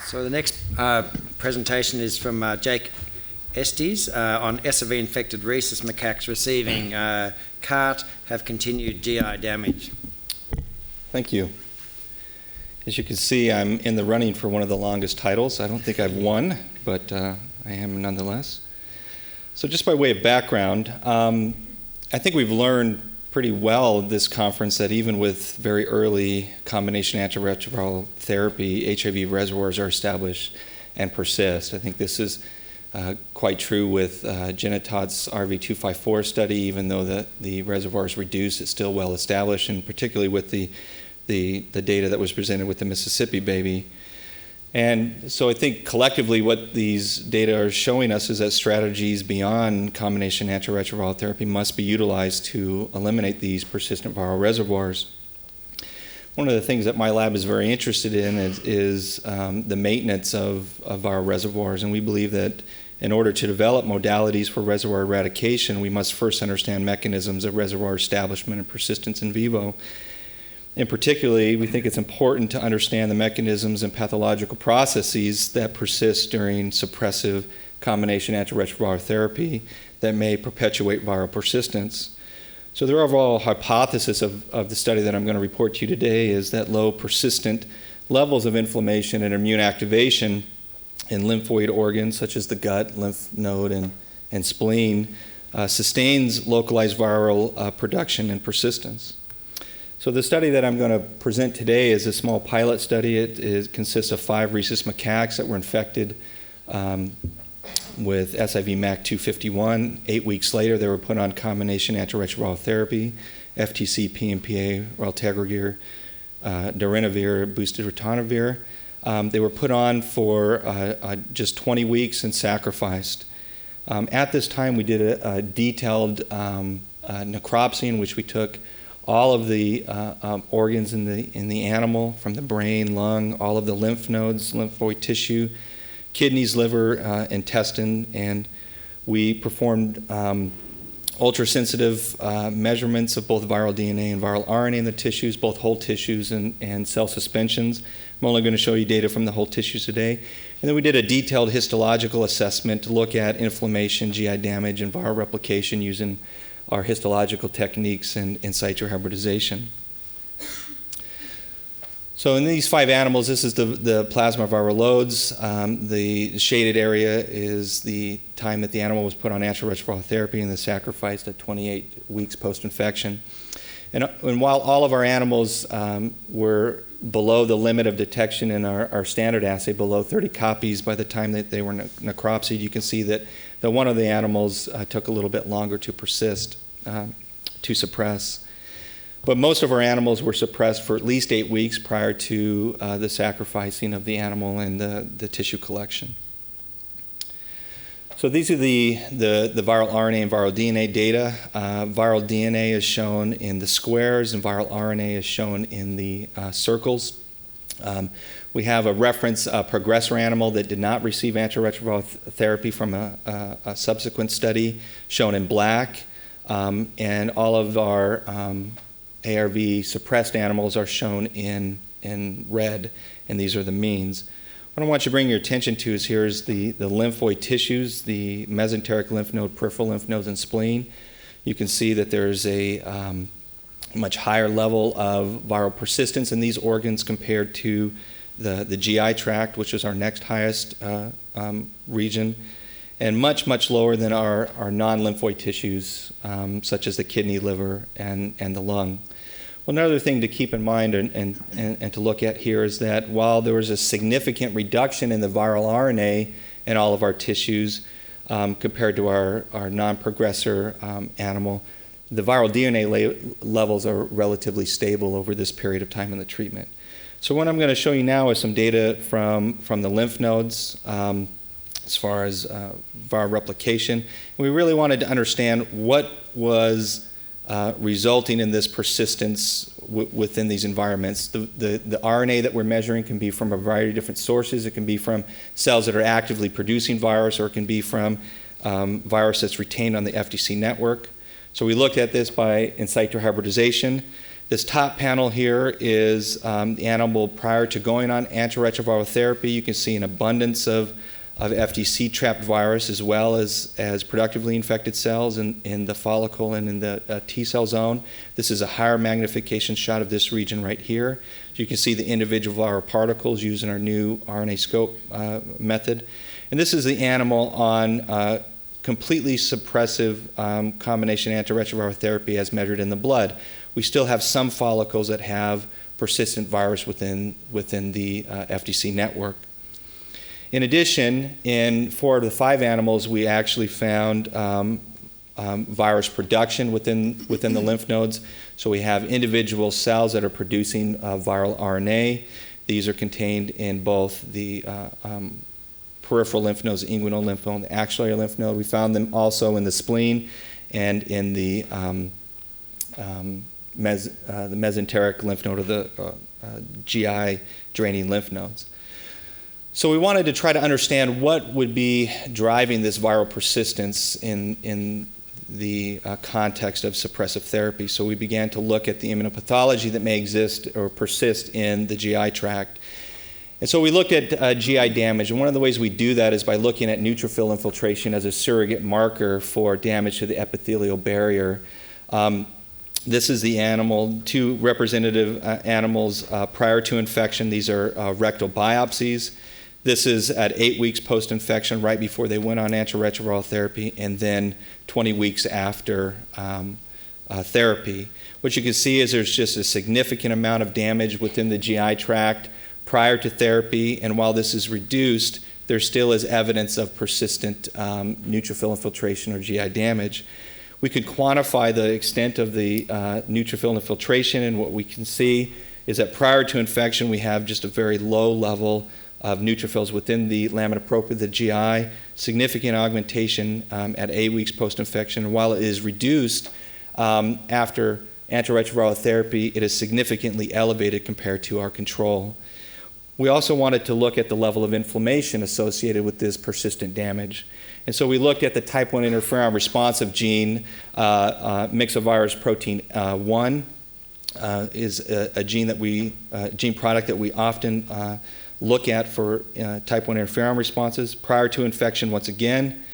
So the next presentation is from Jake Estes on SIV-infected rhesus macaques receiving cART have continued GI damage. Thank you. As you can see, I'm in the running for one of the longest titles. I don't think I've won, but I am nonetheless. So just by way of background, I think we've learned pretty well at this conference that even with very early combination antiretroviral therapy, HIV reservoirs are established and persist. I think this is quite true with Genetot's RV254 study. Even though the reservoir is reduced, it's still well established, and particularly with the data that was presented with the Mississippi baby. And so I think collectively what these data are showing us is that strategies beyond combination antiretroviral therapy must be utilized to eliminate these persistent viral reservoirs. One of the things that my lab is very interested in is the maintenance of viral reservoirs, and we believe that in order to develop modalities for reservoir eradication, we must first understand mechanisms of reservoir establishment and persistence in vivo. In particular, we think it's important to understand the mechanisms and pathological processes that persist during suppressive combination antiretroviral therapy that may perpetuate viral persistence. So the overall hypothesis of the study that I'm going to report to you today is that low persistent levels of inflammation and immune activation in lymphoid organs such as the gut, lymph node, and spleen sustains localized viral production and persistence. So the study that I'm going to present today is a small pilot study. It consists of 5 rhesus macaques that were infected with SIV-MAC251. 8 weeks later, they were put on combination antiretroviral therapy, FTC, PMPA, raltegravir, darunavir, boosted ritonavir. They were put on for just 20 weeks and sacrificed. At this time, we did a detailed necropsy in which we took all of the organs in the animal, from the brain, lung, all of the lymph nodes, lymphoid tissue, kidneys, liver, intestine, and we performed ultrasensitive measurements of both viral DNA and viral RNA in the tissues, both whole tissues and cell suspensions. I'm only going to show you data from the whole tissues today. And then we did a detailed histological assessment to look at inflammation, GI damage, and viral replication using our histological techniques and in situ hybridization. So in these 5 animals, this is the plasma viral loads. The shaded area is the time that the animal was put on antiretroviral therapy and then sacrificed at 28 weeks post-infection. And while all of our animals were below the limit of detection in our standard assay, below 30 copies by the time that they were necropsied, you can see that one of the animals took a little bit longer to persist, to suppress. But most of our animals were suppressed for at least 8 weeks prior to the sacrificing of the animal and the tissue collection. So these are the viral RNA and viral DNA data. Viral DNA is shown in the squares and viral RNA is shown in the circles. We have a reference progressor animal that did not receive antiretroviral therapy from a subsequent study shown in black, and all of our ARV suppressed animals are shown in red, and these are the means. What I want you to bring your attention to is the lymphoid tissues, the mesenteric lymph node, peripheral lymph nodes, and spleen. You can see that there's a much higher level of viral persistence in these organs compared to the GI tract, which is our next highest region, and much lower than our non-lymphoid tissues, such as the kidney, liver, and the lung. Well, another thing to keep in mind and to look at here is that while there was a significant reduction in the viral RNA in all of our tissues compared to our non-progressor animal, the viral DNA levels are relatively stable over this period of time in the treatment. So what I'm going to show you now is some data from the lymph nodes as far as viral replication. And we really wanted to understand what was resulting in this persistence within these environments. The RNA that we're measuring can be from a variety of different sources. It can be from cells that are actively producing virus, or it can be from virus that's retained on the FDC network. So we looked at this by in situ hybridization. This top panel here is the animal prior to going on antiretroviral therapy. You can see an abundance of FDC-trapped virus as well as productively infected cells in the follicle and in the T cell zone. This is a higher magnification shot of this region right here. So you can see the individual viral particles using our new RNAscope method. And this is the animal on completely suppressive combination antiretroviral therapy as measured in the blood. We still have some follicles that have persistent virus within the FDC network. In addition, in 4 of the 5 animals, we actually found virus production within the lymph nodes. So we have individual cells that are producing viral RNA. These are contained in both the peripheral lymph nodes, the inguinal lymph node, the axillary lymph node. We found them also in the spleen and in the mesenteric lymph node, or the GI draining lymph nodes. So we wanted to try to understand what would be driving this viral persistence in the context of suppressive therapy. So we began to look at the immunopathology that may exist or persist in the GI tract. And so we looked at GI damage, and one of the ways we do that is by looking at neutrophil infiltration as a surrogate marker for damage to the epithelial barrier. This is the animal, 2 representative animals prior to infection. These are rectal biopsies. This is at 8 weeks post-infection, right before they went on antiretroviral therapy, and then 20 weeks after therapy. What you can see is there's just a significant amount of damage within the GI tract prior to therapy, and while this is reduced, there still is evidence of persistent neutrophil infiltration or GI damage. We could quantify the extent of the neutrophil infiltration, and what we can see is that prior to infection, we have just a very low level of neutrophils within the lamina propria, the GI, significant augmentation at 8 weeks post-infection. And while it is reduced after antiretroviral therapy, it is significantly elevated compared to our control. We also wanted to look at the level of inflammation associated with this persistent damage. And so we looked at the type 1 interferon responsive gene, myxovirus protein 1 is a gene product that we often look at for type 1 interferon responses. Prior to infection, once again,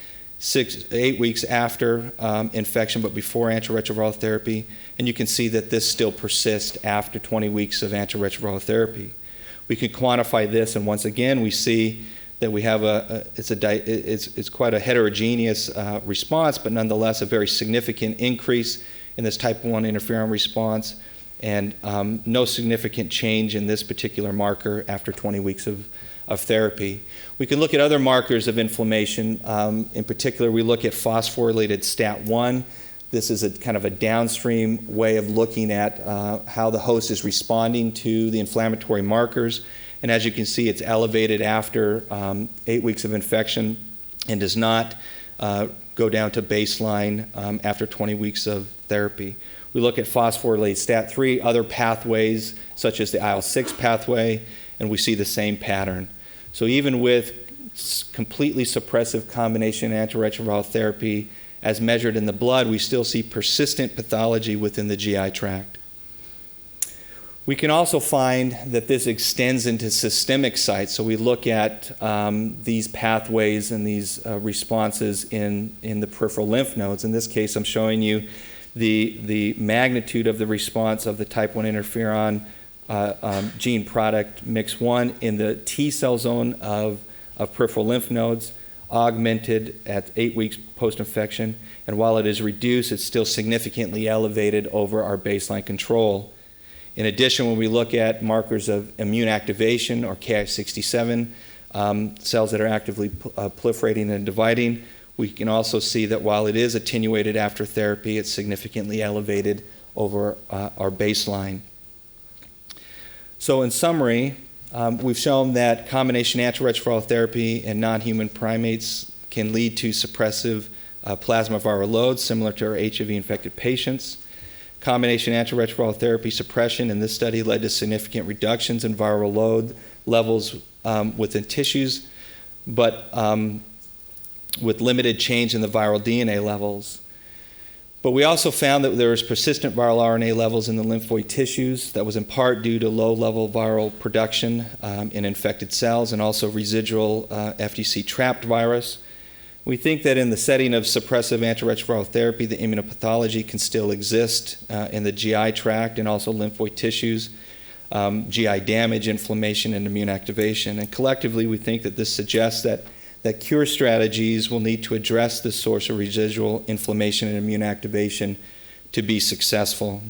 8 weeks after infection, but before antiretroviral therapy. And you can see that this still persists after 20 weeks of antiretroviral therapy. We can quantify this, and once again, we see that we have it's quite a heterogeneous response, but nonetheless a very significant increase in this type 1 interferon response, and no significant change in this particular marker after 20 weeks of therapy. We can look at other markers of inflammation. In particular, we look at phosphorylated STAT1. This is a kind of a downstream way of looking at how the host is responding to the inflammatory markers. And as you can see, it's elevated after 8 weeks of infection and does not go down to baseline after 20 weeks of therapy. We look at phosphorylated STAT3, other pathways such as the IL-6 pathway, and we see the same pattern. So even with completely suppressive combination antiretroviral therapy, as measured in the blood, we still see persistent pathology within the GI tract. We can also find that this extends into systemic sites. So we look at these pathways and these responses in the peripheral lymph nodes. In this case, I'm showing you the magnitude of the response of the type 1 interferon gene product MYX1 in the T cell zone of peripheral lymph nodes, augmented at 8 weeks post-infection, and while it is reduced, it's still significantly elevated over our baseline control. In addition, when we look at markers of immune activation, or Ki67, cells that are actively proliferating and dividing, we can also see that while it is attenuated after therapy, it's significantly elevated over our baseline. So in summary, we've shown that combination antiretroviral therapy in non-human primates can lead to suppressive plasma viral loads similar to our HIV-infected patients. Combination antiretroviral therapy suppression in this study led to significant reductions in viral load levels within tissues, but with limited change in the viral DNA levels. But we also found that there was persistent viral RNA levels in the lymphoid tissues that was in part due to low-level viral production in infected cells and also residual FDC-trapped virus. We think that in the setting of suppressive antiretroviral therapy, the immunopathology can still exist in the GI tract and also lymphoid tissues, GI damage, inflammation, and immune activation. And collectively, we think that this suggests that cure strategies will need to address this source of residual inflammation and immune activation to be successful.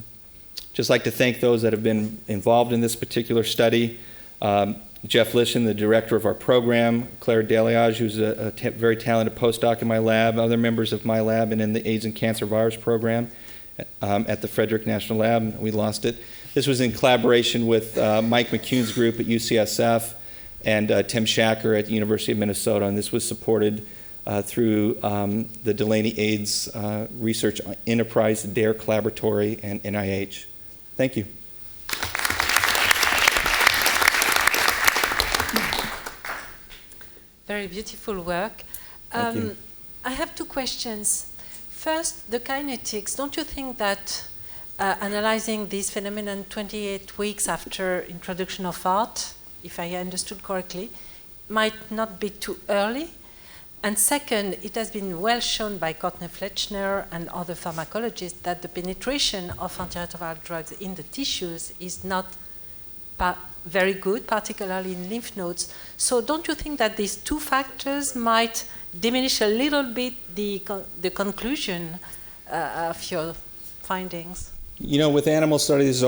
Just like to thank those that have been involved in this particular study. Jeff Lishan, the director of our program, Claire Deliage, who's a very talented postdoc in my lab, other members of my lab, and in the AIDS and Cancer Virus program at the Frederick National Lab. We lost it. This was in collaboration with Mike McCune's group at UCSF and Tim Shacker at the University of Minnesota, and this was supported through the Delaney AIDS Research Enterprise, DARE Collaboratory, and NIH. Thank you. Very beautiful work. Thank you. I have two questions. First, the kinetics. Don't you think that analyzing this phenomenon 28 weeks after introduction of art, if I understood correctly, might not be too early? And second, it has been well shown by Courtney Fletchner and other pharmacologists that the penetration of antiretroviral drugs in the tissues is not very good, particularly in lymph nodes. So don't you think that these two factors might diminish a little bit the conclusion of your findings? You know, with animal studies,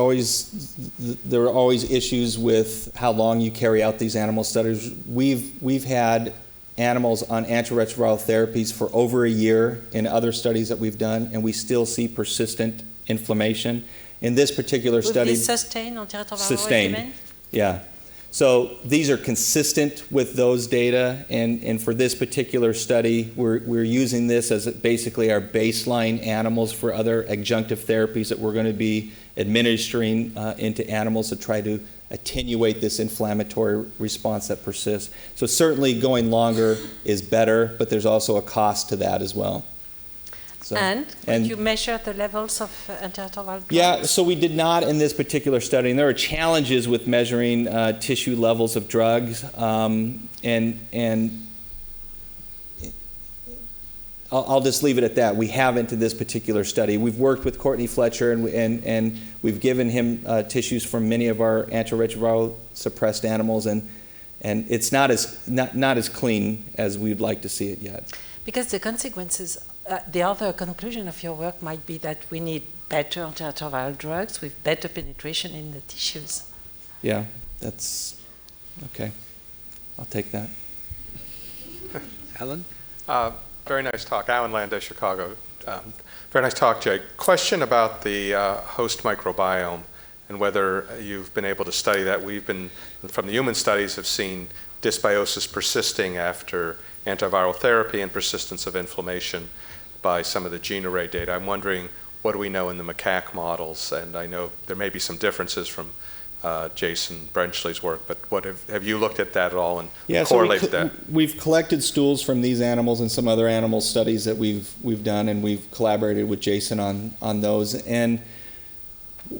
there are always issues with how long you carry out these animal studies. We've had animals on antiretroviral therapies for over a year in other studies that we've done, and we still see persistent inflammation. In this particular study, this sustained antiretroviral sustained, regimen? Yeah. So these are consistent with those data, and for this particular study, we're using this as basically our baseline animals for other adjunctive therapies that we're going to be administering into animals to try to attenuate this inflammatory response that persists. So certainly going longer is better, but there's also a cost to that as well. So, and could you measure the levels of antiretroviral drugs? Yeah, so we did not in this particular study, and there are challenges with measuring tissue levels of drugs, and I'll just leave it at that. We haven't in this particular study. We've worked with Courtney Fletcher, and we've given him tissues from many of our antiretroviral suppressed animals, and it's not as clean as we'd like to see it yet. Because the consequences, the other conclusion of your work might be that we need better antiretroviral drugs with better penetration in the tissues. Yeah, that's okay. I'll take that. Alan? Very nice talk. Alan Landau, Chicago. Very nice talk, Jake. Question about the host microbiome and whether you've been able to study that. We've been, from the human studies, have seen dysbiosis persisting after antiviral therapy and persistence of inflammation by some of the gene array data. I'm wondering, what do we know in the macaque models? And I know there may be some differences from Jason Brenchley's work, but what have you looked at that at all and correlated that? We've collected stools from these animals and some other animal studies that we've done, and we've collaborated with Jason on those. And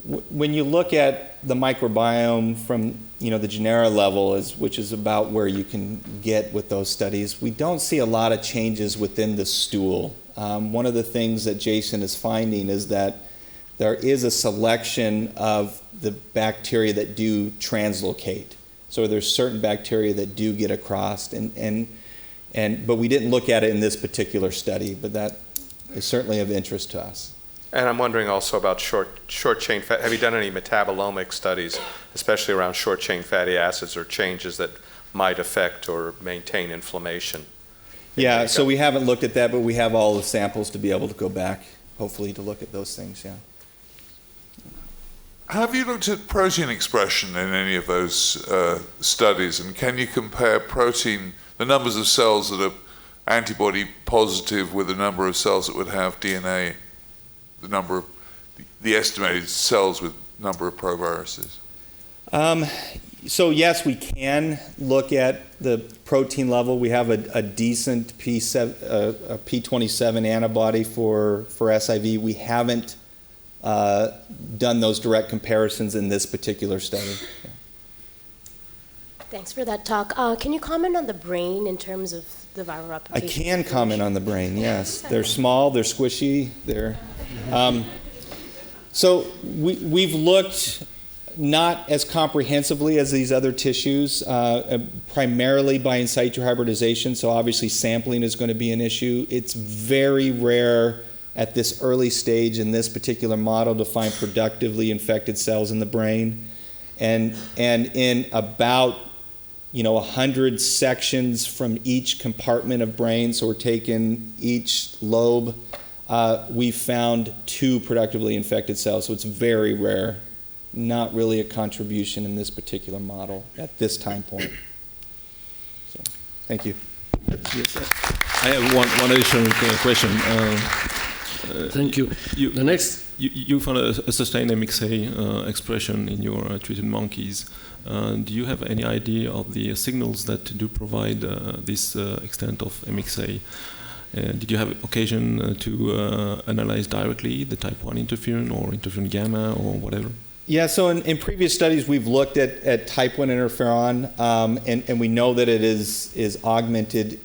when you look at the microbiome from the genera level, which is about where you can get with those studies, we don't see a lot of changes within the stool. One of the things that Jason is finding is that there is a selection of the bacteria that do translocate. So there's certain bacteria that do get across, but we didn't look at it in this particular study, but that is certainly of interest to us. And I'm wondering also about short chain fat. Have you done any metabolomic studies, especially around short chain fatty acids or changes that might affect or maintain inflammation? Yeah, so we haven't looked at that, but we have all the samples to be able to go back, hopefully, to look at those things, yeah. Have you looked at protein expression in any of those studies, and can you compare the numbers of cells that are antibody positive with the number of cells that would have DNA, the estimated cells with number of proviruses? So yes, we can look at the protein level. We have a decent P27 antibody for SIV. We haven't done those direct comparisons in this particular study. Yeah. Thanks for that talk. Can you comment on the brain in terms of the viral I replication? can comment on the brain, yes. They're small, they're squishy, so we've looked not as comprehensively as these other tissues, primarily by in situ hybridization, so obviously sampling is going to be an issue. It's very rare at this early stage in this particular model to find productively infected cells in the brain. And in about 100 sections from each compartment of brain, so we're taking each lobe, we found 2 productively infected cells, so it's very rare. Not really a contribution in this particular model at this time point. So, thank you. Yes, I have one additional question. Thank you. The next, you found a sustained MXA expression in your treated monkeys. Do you have any idea of the signals that do provide this extent of MXA? Did you have occasion to analyze directly the type 1 interferon or interferon gamma or whatever? Yeah, so in previous studies we've looked at type 1 interferon, and we know that it is augmented